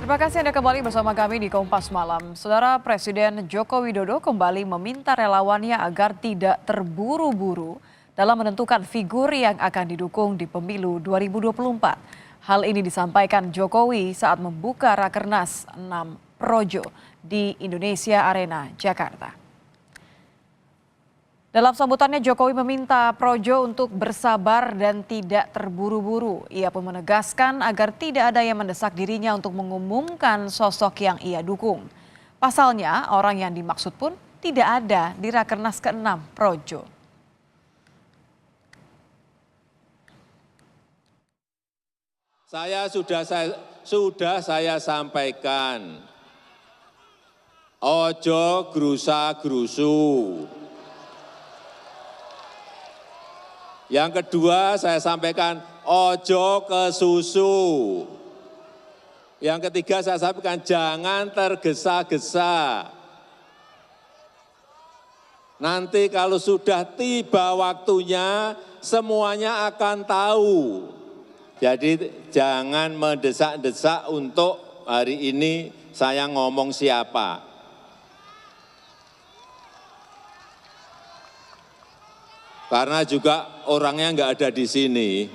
Terima kasih Anda kembali bersama kami di Kompas Malam. Saudara Presiden Joko Widodo kembali meminta relawannya agar tidak terburu-buru dalam menentukan figur yang akan didukung di pemilu 2024. Hal ini disampaikan Jokowi saat membuka Rakernas 6 Projo di Indonesia Arena, Jakarta. Dalam sambutannya Jokowi meminta Projo untuk bersabar dan tidak terburu-buru. Ia pun menegaskan agar tidak ada yang mendesak dirinya untuk mengumumkan sosok yang ia dukung. Pasalnya orang yang dimaksud pun tidak ada di Rakernas ke-6 Projo. Sudah saya sampaikan, ojo grusa-grusu. Yang kedua saya sampaikan ojo ke susu. Yang ketiga saya sampaikan jangan tergesa-gesa. Nanti kalau sudah tiba waktunya semuanya akan tahu. Jadi jangan mendesak-desak untuk hari ini saya ngomong siapa. Karena juga orangnya nggak ada di sini.